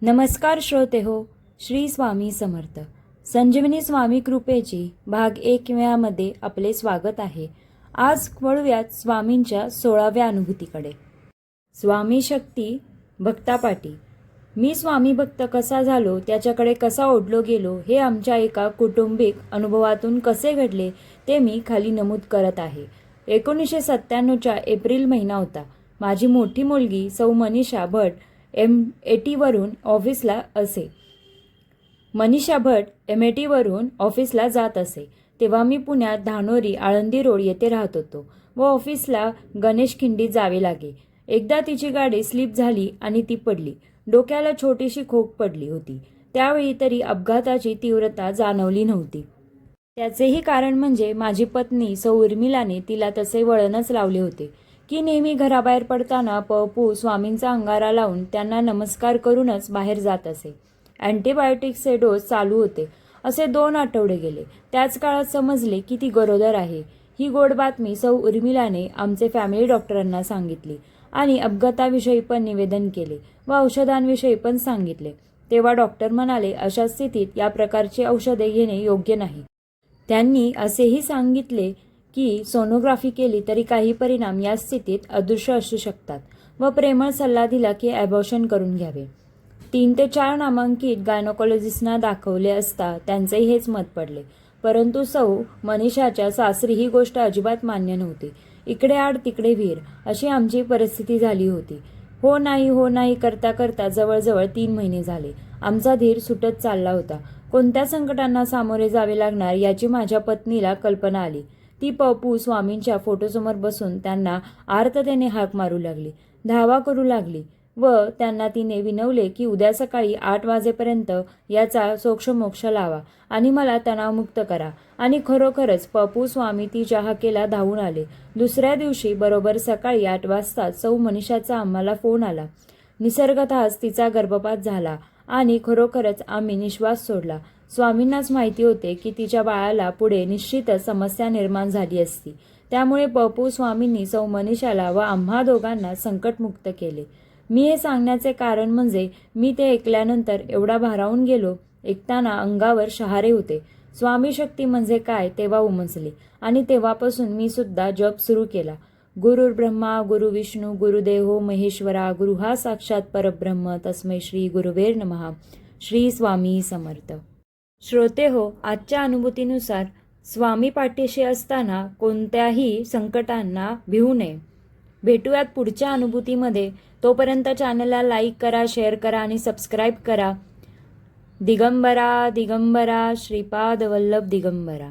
नमस्कार श्रोते हो. श्री स्वामी समर्थ. संजीवनी स्वामी कृपेची भाग 1 मध्ये आपले स्वागत आहे. आज वळूयात स्वामींच्या 16व्या अनुभूतीकडे. स्वामी शक्ती भक्तापाठी. मी स्वामी भक्त कसा झालो, त्याच्याकडे कसा ओढलो गेलो, हे आमच्या एका कौटुंबिक अनुभवातून कसे घडले ते मी खाली नमूद करत आहे. 1997च्या एप्रिल महिना होता. माझी मोठी मुलगी सौ मनीषा भट MAT वरून ऑफिसला जात असे. तेव्हा मी पुण्यात धानोरी आळंदी रोड येथे राहत होतो व ऑफिसला गणेशखिंडीत जावे लागे. एकदा तिची गाडी स्लिप झाली आणि ती पडली. डोक्याला छोटीशी खोक पडली होती. त्यावेळी तरी अपघाताची तीव्रता जाणवली नव्हती. त्याचेही कारण म्हणजे माझी पत्नी सौ उर्मिलाने तिला तसे वळणच लावले होते की नेहमी घराबाहेर पडताना पपू स्वामींचा अंगारा लावून त्यांना नमस्कार करूनच बाहेर जात असे. अँटीबायोटिक्सचे डोस चालू होते. असे 2 आठवडे गेले. त्याच काळात समजले की ती गरोदर आहे. ही गोड बातमी सौ उर्मिलाने आमचे फॅमिली डॉक्टरांना सांगितली आणि अपघाताविषयी पण निवेदन केले व औषधांविषयी पण सांगितले. तेव्हा डॉक्टर म्हणाले, अशा स्थितीत या प्रकारची औषधे घेणे योग्य नाही. त्यांनी असेही सांगितले की सोनोग्राफी केली तरी काही परिणाम या स्थितीत अदृश्य असू शकतात व प्रेमळ सल्ला दिला की ॲबॉर्शन करून घ्यावे. 3 ते 4 नामांकित गायनोकॉलॉजिस्टना दाखवले असता त्यांचेही हेच मत पडले. परंतु सौ मनीषाच्या सासरी ही गोष्ट अजिबात मान्य नव्हती. इकडे आड तिकडे विहीर अशी आमची परिस्थिती झाली होती. हो नाही करता करता जवळजवळ 3 महिने झाले. आमचा धीर सुटत चालला होता. कोणत्या संकटांना सामोरे जावे लागणार याची माझ्या पत्नीला कल्पना आली. ती पपू स्वामींच्या फोटोसमोर बसून त्यांना आर्ततेने हाक मारू लागली, धावा करू लागली व त्यांना तिने विनवले की उद्या सकाळी 8 वाजेपर्यंत याचा सोक्षमोक्ष लावा आणि मला तणावमुक्त करा. आणि खरोखरच पपू स्वामी तिच्या हाकेला धावून आले. दुसऱ्या दिवशी बरोबर सकाळी 8 वाजता सौ मनीषाचा आम्हाला फोन आला. निसर्गतःच तिचा गर्भपात झाला आणि खरोखरच आम्ही निश्वास सोडला. स्वामींनाच माहिती होते की तिच्या बाळाला पुढे निश्चितच समस्या निर्माण झाली असती. त्यामुळे पपू स्वामींनी सौ मनीषाला व आम्हा दोघांना संकटमुक्त केले. मी हे सांगण्याचे कारण म्हणजे मी ते ऐकल्यानंतर एवढा भारावून गेलो. ऐकताना अंगावर शहारे होते. स्वामी शक्ती म्हणजे काय तेव्हा उमजले आणि तेव्हापासून मी सुद्धा जप सुरू केला. गुरुर् ब्रह्मा गुरु विष्णू गुरुदेवो महेश्वरा गुरु हा साक्षात परब्रह्म तस्मै श्री गुरुवेर नमः. श्री स्वामी समर्थ. श्रोते हो, आजच्या अनुभूतीनुसार स्वामी पाठीशी असताना कोणत्याही संकटांना भिवू नये. भेटूयात पुढच्या अनुभूतीमध्ये. तोपर्यंत चॅनलला लाईक करा, शेअर करा आणि सबस्क्राईब करा. दिगंबरा दिगंबरा श्रीपाद वल्लभ दिगंबरा.